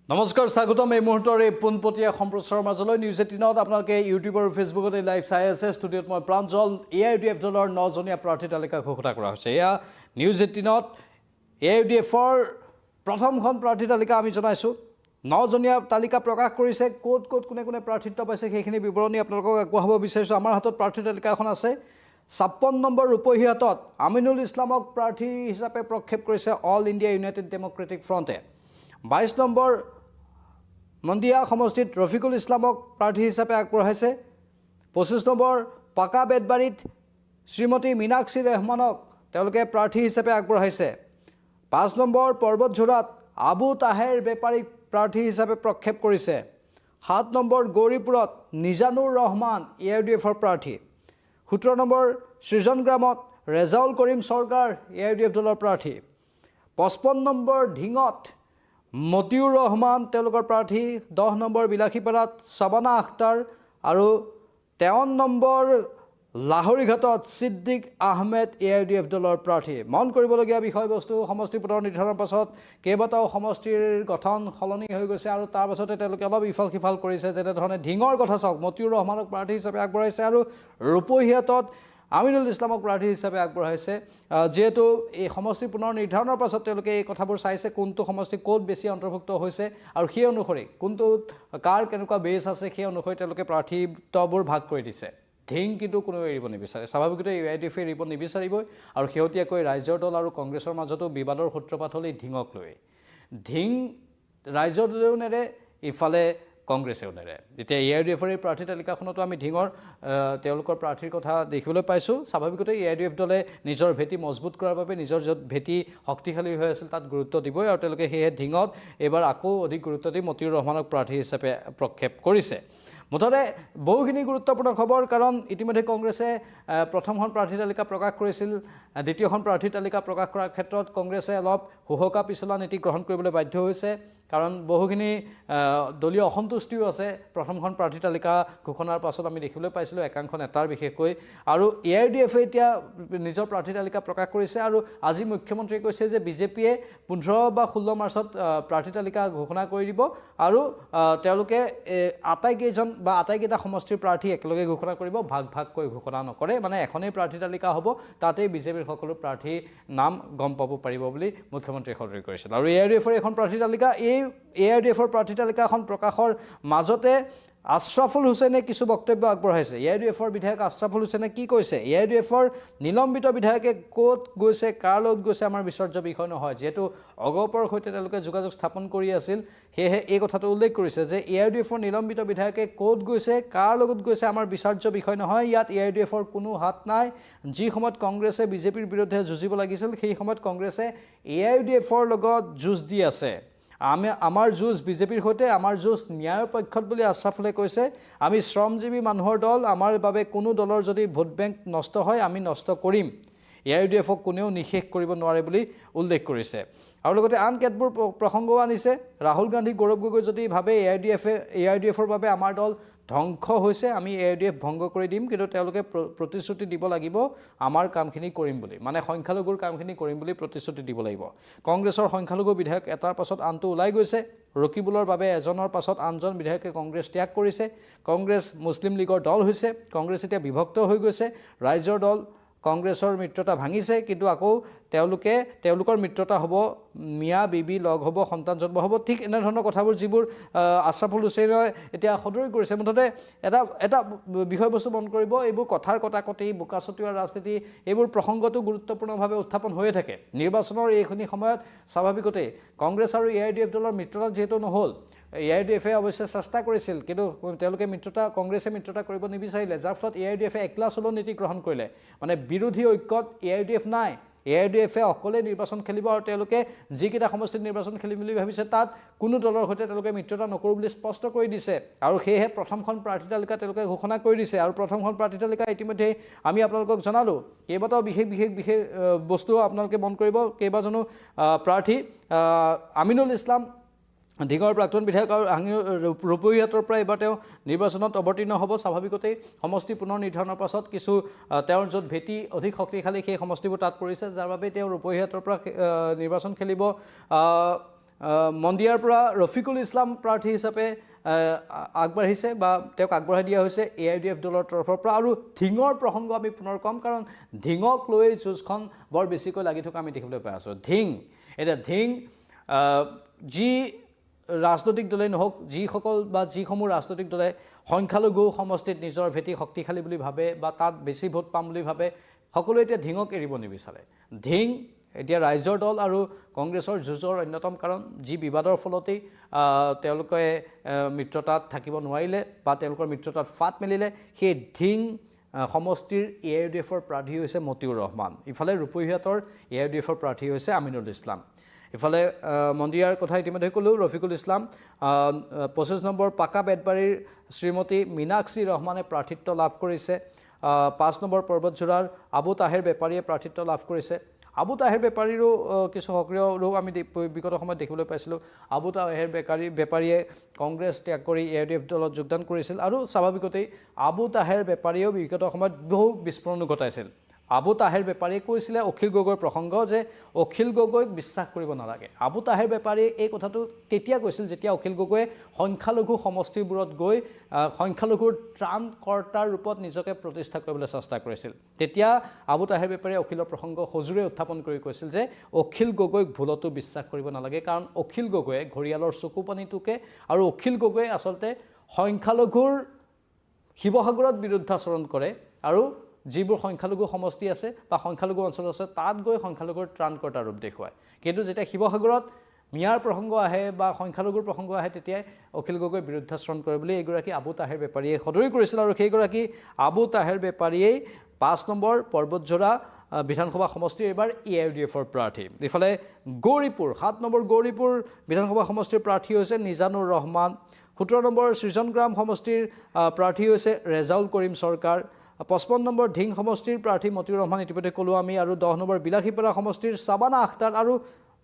নমস্কাৰ স্বাগতম এই মুহূৰ্তৰ এই পোনপটীয়া সম্প্ৰচাৰৰ মাজলৈ নিউজ 18ত আপোনালোকে ইউটিউব আৰু ফেচবুকতে লাইভ চাই আছে ষ্টুডিঅ'ত মই প্ৰাঞ্জল AIUDF দলৰ 9জনীয়া প্ৰাৰ্থী তালিকা ঘোষণা কৰা হৈছে এয়া নিউজ 18ত AIUDFৰ প্ৰথমখন প্ৰাৰ্থী তালিকা আমি জনাইছো 9জনীয়া তালিকা প্ৰকাশ কৰিছে কোট কোনে কোনে প্ৰাৰ্থিত্ব পাইছে সেইখিনি বিৱৰণী আপোনালোকক আগবঢ়াব বিচাৰিছো আমাৰ হাতত প্ৰাৰ্থী তালিকা এখন আছে 56 নম্বৰ ৰূপহীহাটত আমিনুল ইছলামক প্ৰাৰ্থী হিচাপে প্ৰক্ষেপ কৰিছে অল ইণ্ডিয়া ইউনাইটেড ডেমক্ৰেটিক ফ্ৰণ্টে 22 নম্বৰ মন্দিয়া সমষ্টিত ৰফিকুল ইছলামক প্ৰাৰ্থী হিচাপে আগবঢ়াইছে 25 নম্বৰ পাকা বেদবাৰীত শ্ৰীমতী মীনাক্ষী ৰহমানক তেওঁলোকে প্ৰাৰ্থী হিচাপে আগবঢ়াইছে 5 নম্বৰ পৰ্বতঝোৰাত আবু তাহেৰ বেপাৰীক প্ৰাৰ্থী হিচাপে প্ৰক্ষেপ কৰিছে 7 নম্বৰ গৌৰীপুৰত নিজানুৰ ৰহমান AIUDFৰ প্ৰাৰ্থী 17 নম্বৰ সৃজনগ্ৰামত ৰেজাউল কৰিম চৰকাৰ AIUDF দলৰ প্ৰাৰ্থী 55 নম্বৰ ঢিঙত মতিউৰ ৰহমান তেওঁলোকৰ প্ৰাৰ্থী 10 নম্বৰ বিলাসীপাৰাত সাবানা আখতাৰ আৰু 53 নম্বৰ লাহৰীঘাটত সিদ্দিক আহমেদ AIUDF দলৰ প্ৰাৰ্থী মন কৰিবলগীয়া বিষয়বস্তু সমষ্টি পুনৰ নিৰ্ধাৰণৰ পাছত কেইবাটাও সমষ্টিৰ গঠন সলনি হৈ গৈছে আৰু তাৰ পাছতে তেওঁলোকে অলপ ইফাল সিফাল কৰিছে যেনে ধৰণে ঢিঙৰ কথা চাওক মতিউৰ ৰহমানক প্ৰাৰ্থী হিচাপে আগবঢ়াইছে আৰু ৰূপহীহাটত আমিনুল ইছলামক প্ৰাৰ্থী হিচাপে আগবঢ়াইছে যেহেতু এই সমষ্টি পুনৰ নিৰ্ধাৰণৰ পাছত তেওঁলোকে এই কথাবোৰ চাইছে কোনটো সমষ্টি ক'ত বেছি অন্তৰ্ভুক্ত হৈছে আৰু সেই অনুসৰি কোনটো কাৰ কেনেকুৱা বেছ আছে সেই অনুসৰি তেওঁলোকে প্ৰাৰ্থীত্ববোৰ ভাগ কৰি দিছে ঢিং কিন্তু কোনো এৰিব নিবিচাৰে স্বাভাৱিকতে AIUDF এৰিব নিবিচাৰিবই আৰু শেহতীয়াকৈ ৰাজ্যৰ দল আৰু কংগ্ৰেছৰ মাজতো বিবাদৰ সূত্ৰপাত হ'ল এই ঢিঙক লৈ ঢিং ৰাজ্যৰ দলেও নেৰে ইফালে কংগ্ৰেছেও নেৰে এতিয়া AIUDFৰ এই প্ৰাৰ্থী তালিকাখনতো আমি ঢিঙৰ তেওঁলোকৰ প্ৰাৰ্থীৰ কথা দেখিবলৈ পাইছোঁ স্বাভাৱিকতে AIUDF দলে নিজৰ ভেটি মজবুত কৰাৰ বাবে নিজৰ য'ত ভেটি শক্তিশালী হৈ আছিল তাত গুৰুত্ব দিবই আৰু তেওঁলোকে সেয়ে ঢিঙত এইবাৰ আকৌ অধিক গুৰুত্ব দি মতিউৰ ৰহমানক প্ৰাৰ্থী হিচাপে প্ৰক্ষেপ কৰিছে মুঠতে বহুখিনি গুৰুত্বপূৰ্ণ খবৰ কাৰণ ইতিমধ্যে কংগ্ৰেছে প্ৰথমখন প্ৰাৰ্থী তালিকা প্ৰকাশ কৰিছিল দ্বিতীয়খন প্ৰাৰ্থী তালিকা প্ৰকাশ কৰাৰ ক্ষেত্ৰত কংগ্ৰেছে অলপ হুহকা পিছলা নীতি গ্ৰহণ কৰিবলৈ বাধ্য হৈছে কাৰণ বহুখিনি দলীয় অসন্তুষ্টিও আছে প্ৰথমখন প্ৰাৰ্থী তালিকা ঘোষণাৰ পাছত আমি দেখিবলৈ পাইছিলোঁ একাংশ নেতাৰ বিশেষকৈ আৰু AIUDF এতিয়া নিজৰ প্ৰাৰ্থী তালিকা প্ৰকাশ কৰিছে আৰু আজি মুখ্যমন্ত্ৰীয়ে কৈছে যে বিজেপিয়ে 15 বা 16 মাৰ্চত প্ৰাৰ্থী তালিকা ঘোষণা কৰি দিব আৰু তেওঁলোকে আটাইকেইজন বা আটাইকেইটা সমষ্টিৰ প্ৰাৰ্থী একেলগে ঘোষণা কৰিব ভাগ ভাগকৈ ঘোষণা নকৰে মানে এখনেই প্ৰাৰ্থী তালিকা হ'ব তাতেই বিজেপিৰ সকলো প্ৰাৰ্থী নাম গম পাব পাৰিব বুলি মুখ্যমন্ত্ৰীয়ে সদৰি কৰিছিল আৰু AIUDFৰ এখন প্ৰাৰ্থী তালিকা এই AIUDFৰ প্ৰাৰ্থী তালিকাখন প্ৰকাশৰ মাজতে আশৰাফুল হুছেইনে কিছু বক্তব্য আগবঢ়াইছে AIUDFৰ বিধায়ক আশৰাফুল হুছেইনে কি কৈছে AIUDFৰ নিলম্বিত বিধায়কে ক'ত গৈছে কাৰ লগত গৈছে আমাৰ বিচাৰ্য বিষয় নহয় যেহেতু অগপৰ সৈতে তেওঁলোকে যোগাযোগ স্থাপন কৰি আছিল সেয়েহে এই কথাটো উল্লেখ কৰিছে যে AIUDFৰ নিলম্বিত বিধায়কে ক'ত গৈছে কাৰ লগত গৈছে আমাৰ বিচাৰ্য বিষয় নহয় ইয়াত AIUDFৰ কোনো হাত নাই যি সময়ত কংগ্ৰেছে বিজেপিৰ বিৰুদ্ধে যুঁজিব লাগিছিল সেই সময়ত কংগ্ৰেছে AIUDFৰ লগত যুঁজ দি আছে আমাৰ যুঁজ বিজেপিৰ সৈতে আমাৰ যুঁজ ন্যায়ৰ পক্ষত বুলি আশৰাফুলে কৈছে আমি শ্ৰমজীৱী মানুহৰ দল আমাৰ বাবে কোনো দলৰ যদি ভোট বেংক নষ্ট হয় আমি নষ্ট কৰিম AIUDFক কোনেও নিষেধ কৰিব নোৱাৰে বুলি উল্লেখ কৰিছে আৰু লগতে আন কেতবোৰ প্ৰসংগও আনিছে ৰাহুল গান্ধী গৌৰৱ গগৈ যদি ভাবে AIUDFৰ বাবে আমাৰ দল ধ্বংস হৈছে আমি AIUDF ভংগ কৰি দিম কিন্তু তেওঁলোকে প্ৰতিশ্ৰুতি দিব লাগিব আমাৰ কামখিনি কৰিম বুলি মানে সংখ্যালঘুৰ কামখিনি কৰিম বুলি প্ৰতিশ্ৰুতি দিব লাগিব কংগ্ৰেছৰ সংখ্যালঘু বিধায়ক এটাৰ পাছত আনটো ওলাই গৈছে ৰকিবুলৰ বাবে এজনৰ পাছত আনজন বিধায়কে কংগ্ৰেছ ত্যাগ কৰিছে কংগ্ৰেছ মুছলিম লীগৰ দল হৈছে কংগ্ৰেছ এতিয়া বিভক্ত হৈ গৈছে ৰাইজৰ দল কংগ্ৰেছৰ মিত্ৰতা ভাঙিছে কিন্তু আকৌ তেওঁলোকৰ মিত্ৰতা হ'ব মিয়া বিবি লগ হ'ব সন্তান জন্ম হ'ব ঠিক এনেধৰণৰ কথাবোৰ যিবোৰ আশৰাফুল হুছেইনে এতিয়া সদৰি কৰিছে মুঠতে এটা বিষয়বস্তু মন কৰিব এইবোৰ কথাৰ কটাকটি বোকাচতীয়া ৰাজনীতি এইবোৰ প্ৰসংগটো গুৰুত্বপূৰ্ণভাৱে উত্থাপন হৈয়ে থাকে নিৰ্বাচনৰ এইখিনি সময়ত স্বাভাৱিকতে কংগ্ৰেছ আৰু AIUDF দলৰ মিত্ৰতা যিহেতু নহ'ল AIUDFে অৱশ্যে চেষ্টা কৰিছিল কিন্তু তেওঁলোকে কংগ্ৰেছে মিত্ৰতা কৰিব নিবিচাৰিলে যাৰ ফলত AIUDFে একলা চলো নীতি গ্ৰহণ কৰিলে মানে বিৰোধী ঐক্যত AIUDF নাই AIUDFে অকলে নিৰ্বাচন খেলিব আৰু তেওঁলোকে যিকেইটা সমষ্টিত নিৰ্বাচন খেলিম বুলি ভাবিছে তাত কোনো দলৰ সৈতে তেওঁলোকে মিত্ৰতা নকৰোঁ বুলি স্পষ্ট কৰি দিছে আৰু সেয়েহে প্ৰথমখন প্ৰাৰ্থী তালিকা তেওঁলোকে ঘোষণা কৰি দিছে আৰু প্ৰথমখন প্ৰাৰ্থী তালিকা ইতিমধ্যে আমি আপোনালোকক জনালোঁ কেইবাটাও বিশেষ বস্তু আপোনালোকে মন কৰিব কেইবাজনো প্ৰাৰ্থী আমিনুল ইছলাম ঢিঙৰ প্ৰাক্তন বিধায়ক আৰু ৰূপহীহাটৰ পৰা এবাৰ তেওঁ নিৰ্বাচনত অৱতীৰ্ণ হ'ব স্বাভাৱিকতেই সমষ্টি পুনৰ নিৰ্ধাৰণৰ পাছত কিছু তেওঁৰ য'ত ভেটি অধিক শক্তিশালী সেই সমষ্টিবোৰ তাত পৰিছে যাৰ বাবে তেওঁ ৰূপহীহাটৰ পৰা নিৰ্বাচন খেলিব মন্দিয়াৰ পৰা ৰফিকুল ইছলাম প্ৰাৰ্থী হিচাপে আগবাঢ়িছে বা তেওঁক আগবঢ়াই দিয়া হৈছে AIUDF দলৰ তৰফৰ পৰা। আৰু ধিঙৰ প্ৰসংগ আমি পুনৰ ক'ম, কাৰণ ধিঙক লৈ যুঁজখন বৰ বেছিকৈ লাগি থকা আমি দেখিবলৈ পাই আছোঁ। এতিয়া ধিং যি ৰাজনৈতিক দলেই নহওক, যিসমূহ ৰাজনৈতিক দলে সংখ্যালঘু সমষ্টিত নিজৰ ভেটি শক্তিশালী বুলি ভাবে বা তাত বেছি ভোট পাম বুলি ভাবে, সকলোৱে এতিয়া ধিঙক এৰিব নিবিচাৰে। ধিং এতিয়া ৰাইজৰ দল আৰু কংগ্ৰেছৰ যুঁজৰ অন্যতম কাৰণ, যি বিবাদৰ ফলতেই তেওঁলোকে মিত্ৰতাত থাকিব নোৱাৰিলে বা তেওঁলোকৰ মিত্ৰতাত ফাট মেলিলে। সেই ধিং সমষ্টিৰ AIUDFৰ প্ৰাৰ্থী হৈছে মতিউৰ ৰহমান, ইফালে ৰূপহীয়াতৰ AIUDFৰ প্ৰাৰ্থী হৈছে আমিনুল ইছলাম। ইফালে মন্দিয়াৰ কথা ইতিমধ্যে ক'লোঁ, ৰফিকুল ইছলাম। 25 নম্বৰ পাকা বেতবাৰীৰ শ্ৰীমতী মীনাক্ষী ৰহমানে প্ৰাৰ্থিত্ব লাভ কৰিছে। 5 নম্বৰ পৰ্বতঝোৰাৰ আবু তাহেৰ বেপাৰীয়ে প্ৰাৰ্থিত্ব লাভ কৰিছে। আবু তাহেৰ বেপাৰীৰো কিছু সক্ৰিয় ৰূপ আমি বিগত সময়ত দেখিবলৈ পাইছিলোঁ। আবু তাহেৰ বেপাৰীয়ে কংগ্ৰেছ ত্যাগ কৰি AIUDF দলত যোগদান কৰিছিল আৰু স্বাভাৱিকতেই আবু তাহেৰ বেপাৰীয়েও বিগত সময়ত বহু বিস্ফোৰণ ঘটাইছিল। আবু তাহেৰ বেপাৰীয়ে কৈছিলে অখিল গগৈৰ প্ৰসংগ যে অখিল গগৈক বিশ্বাস কৰিব নালাগে। আবু তাহেৰ বেপাৰীয়ে এই কথাটো তেতিয়া কৈছিল যেতিয়া অখিল গগৈয়ে সংখ্যালঘু সমষ্টিবোৰত গৈ সংখ্যালঘুৰ ত্ৰাণকৰ্তাৰ ৰূপত নিজকে প্ৰতিষ্ঠা কৰিবলৈ চেষ্টা কৰিছিল। তেতিয়া আবু তাহেৰ বেপাৰীয়ে অখিলৰ প্ৰসংগ সজোৰে উত্থাপন কৰি কৈছিল যে অখিল গগৈক ভুলতো বিশ্বাস কৰিব নালাগে, কাৰণ অখিল গগৈয়ে ঘৰিয়ালৰ চকু পানী টুকে আৰু অখিল গগৈয়ে আচলতে সংখ্যালঘুৰ শিৱসাগৰত বিৰুদ্ধাচৰণ কৰে আৰু যিবোৰ সংখ্যালঘু সমষ্টি আছে বা সংখ্যালঘু অঞ্চল আছে তাত গৈ সংখ্যালঘুৰ ত্ৰাণকৰ্তা ৰূপ দেখুৱায়। কিন্তু যেতিয়া শিৱসাগৰত মিয়াৰ প্ৰসংগ আহে বা সংখ্যালঘুৰ প্ৰসংগ আহে তেতিয়াই অখিল গগৈ বিৰুদ্ধাচৰণ কৰে বুলি এইগৰাকী আবু তাহেৰ বেপাৰীয়ে সদৰি কৰিছিল। আৰু সেইগৰাকী আবু তাহেৰ বেপাৰীয়েই 5 নম্বৰ পৰ্বতঝোৰা বিধানসভা সমষ্টিৰ এইবাৰ AIUDFৰ প্ৰাৰ্থী। ইফালে গৌৰীপুৰ 7 নম্বৰ গৌৰীপুৰ বিধানসভা সমষ্টিৰ প্ৰাৰ্থী হৈছে নিজানুৰ ৰহমান। 17 নম্বৰ সৃজনগ্ৰাম সমষ্টিৰ প্ৰাৰ্থী হৈছে ৰেজাউল কৰিম চৰকাৰ। 55 নম্বৰ ধিং সমষ্টিৰ প্ৰাৰ্থী মতিউৰ ৰহমান ইতিমধ্যে ক'লোঁ আমি। আৰু 10 নম্বৰ বিলাসীপাৰা সমষ্টিৰ চাবানা আখতাৰ আৰু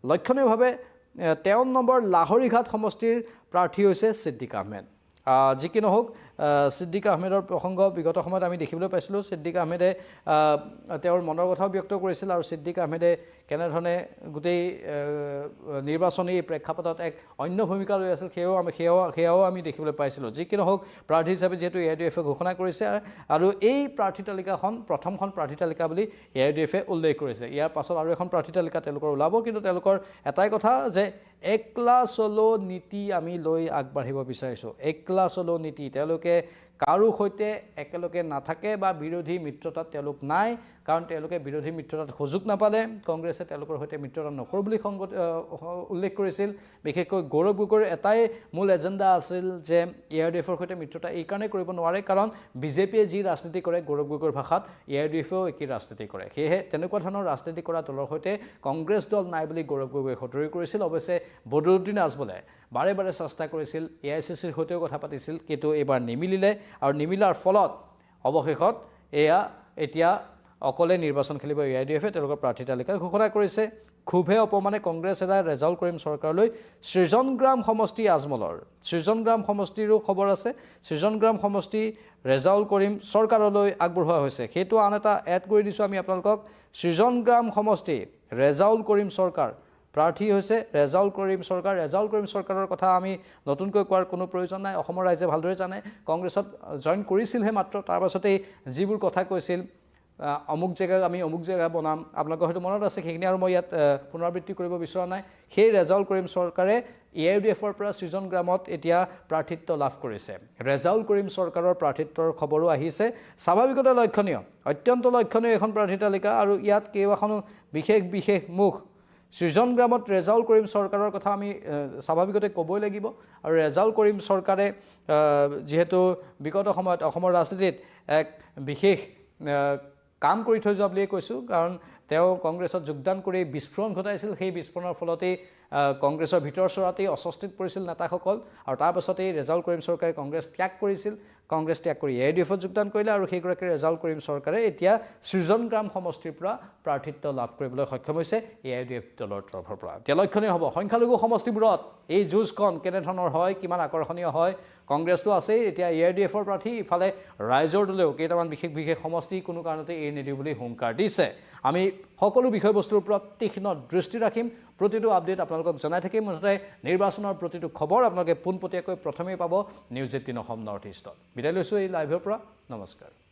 লক্ষণীয়ভাৱে 53 নম্বৰ লাহৰীঘাট সমষ্টিৰ প্ৰাৰ্থী হৈছে ছিদ্দিক আহমেদ। যি কি নহওক, ছিদ্দিক আহমেদৰ প্ৰসংগ বিগত সময়ত আমি দেখিবলৈ পাইছিলোঁ। ছিদ্দিক আহমেদে তেওঁৰ মনৰ কথাও ব্যক্ত কৰিছিল আৰু ছিদ্দিক আহমেদে কেনেধৰণে গোটেই নিৰ্বাচনী প্ৰেক্ষাপটত এক অন্য ভূমিকা লৈ আছিল সেয়াও আমি দেখিবলৈ পাইছিলোঁ। যি কি নহওক, প্ৰাৰ্থী হিচাপে যিহেতু AIUDFে ঘোষণা কৰিছে আৰু এই প্ৰাৰ্থী তালিকাখন প্ৰথমখন প্ৰাৰ্থী তালিকা বুলি AIUDFে উল্লেখ কৰিছে। ইয়াৰ পাছত আৰু এখন প্ৰাৰ্থী তালিকা তেওঁলোকৰ ওলাব, কিন্তু তেওঁলোকৰ এটাই কথা যে একলা চলো নীতি আমি লৈ আগবাঢ়িব বিচাৰিছোঁ। একলা চলো নীতি, তেওঁলোকে কাৰো সৈতে একেলগে নাথাকে বা বিৰোধী মিত্ৰতাত তেওঁলোক নাই, কাৰণ তেওঁলোকে বিৰোধী মিত্ৰতাত সুযোগ নাপালে কংগ্ৰেছে তেওঁলোকৰ সৈতে মিত্ৰতা নকৰোঁ বুলি উল্লেখ কৰিছিল। বিশেষকৈ গৌৰৱ গগৈৰ এটাই মূল এজেণ্ডা আছিল যে AIUDFৰ সৈতে মিত্ৰতা এইকাৰণে কৰিব নোৱাৰে কাৰণ বিজেপিয়ে যি ৰাজনীতি কৰে গৌৰৱ গগৈৰ ভাষাত AIUDFেও একেই ৰাজনীতি কৰে। সেয়েহে তেনেকুৱা ধৰণৰ ৰাজনীতি কৰা দলৰ সৈতে কংগ্ৰেছ দল নাই বুলি গৌৰৱ গগৈয়ে সদৰি কৰিছিল। অৱশ্যে বদৰুদ্দিন আজমলে বাৰে বাৰে চেষ্টা কৰিছিল, AICCৰ সৈতেও কথা পাতিছিল, কিন্তু এইবাৰ নিমিলিলে আৰু নিমিলাৰ ফলত অৱশেষত এতিয়া অকলে নিৰ্বাচন খেলিব AIUDFে তেওঁলোকৰ প্ৰাৰ্থী তালিকা ঘোষণা কৰিছে। ক্ষোভে অপমানে কংগ্ৰেছ এৰাই ৰেজাউল কৰিম চৰকাৰলৈ সৃজনগ্ৰাম সমষ্টি আজমলৰ। সৃজনগ্ৰাম সমষ্টিৰো খবৰ আছে। সৃজনগ্ৰাম সমষ্টি ৰেজাউল কৰিম চৰকাৰলৈ আগবঢ়োৱা হৈছে। সেইটো আন এটা এড কৰি দিছোঁ আমি আপোনালোকক। সৃজনগ্ৰাম সমষ্টি ৰেজাউল কৰিম চৰকাৰ প্ৰাৰ্থী হৈছে ৰেজাউল কৰিম চৰকাৰ। ৰেজাউল কৰিম চৰকাৰৰ কথা আমি নতুনকৈ কোৱাৰ কোনো প্ৰয়োজন নাই, অসমৰ ৰাইজে ভালদৰে জানে। কংগ্ৰেছত জইন কৰিছিলহে মাত্ৰ, তাৰ পাছতেই যিবোৰ কথা কৈছিল অমুক জেগা আমি অমুক জেগা বনাম, আপোনালোকৰ হয়তো মনত আছে, সেইখিনি আৰু মই ইয়াত পুনৰাবৃত্তি কৰিব বিচৰা নাই। সেই ৰেজাউল কৰিম চৰকাৰে AIUDFৰ পৰা সৃজনগ্ৰামত এতিয়া প্ৰাৰ্থিত্ব লাভ কৰিছে। ৰেজাউল কৰিম চৰকাৰৰ প্ৰাৰ্থিত্বৰ খবৰো আহিছে। স্বাভাৱিকতে লক্ষণীয়, অত্যন্ত লক্ষণীয় এখন প্ৰাৰ্থী তালিকা আৰু ইয়াত কেইবাখনো বিশেষ মুখ। সৃজনগ্ৰামত ৰেজাউল কৰিম চৰকাৰৰ কথা আমি স্বাভাৱিকতে ক'বই লাগিব। আৰু ৰেজাউল কৰিম চৰকাৰে যিহেতু বিগত সময়ত অসমৰ ৰাজনীতিত এক বিশেষ কাম কৰি থৈ যোৱা বুলিয়ে কৈছোঁ, কাৰণ তেওঁ কংগ্ৰেছত যোগদান কৰি বিস্ফোৰণ ঘটাইছিল। সেই বিস্ফোৰণৰ ফলতেই কংগ্ৰেছৰ ভিতৰ চৰাতেই অস্বস্তিত পৰিছিল নেতাসকল আৰু তাৰ পাছতেই ৰেজাউল কৰিম চৰকাৰে কংগ্ৰেছ ত্যাগ কৰিছিল। কংগ্ৰেছ ত্যাগ কৰি AIUDFত যোগদান কৰিলে আৰু সেইগৰাকী ৰেজাউল কৰিম চৰকাৰে এতিয়া সৃজনগ্ৰাম সমষ্টিৰ পৰা প্ৰাৰ্থিত্ব লাভ কৰিবলৈ সক্ষম হৈছে AIUDF দলৰ তৰফৰ পৰা। এতিয়া লক্ষণীয় হ'ব সংখ্যালঘু সমষ্টিবোৰত এই যুঁজখন কেনেধৰণৰ হয়, কিমান আকৰ্ষণীয় হয়। কংগ্ৰেছটো আছেই, এতিয়া AIUDFৰ প্ৰাৰ্থী, ইফালে ৰাইজৰ দলেও কেইটামান বিশেষ সমষ্টি কোনো কাৰণতে এৰি নিদিওঁ বুলি হুংকাৰ দিছে। আমি সকলো বিষয়বস্তুৰ ওপৰত তীক্ষ্ণ দৃষ্টি ৰাখিম প্ৰতিটো আপডেট আপোনালোকক জনাই থাকিম মুঠতে নিৰ্বাচনৰ প্ৰতিটো খবৰ আপোনালোকে পোনপটীয়াকৈ প্ৰথমেই পাব নিউজ 18 অসম নৰ্থ ইষ্টত বিদায় লৈছোঁ এই লাইভৰ পৰা নমস্কাৰ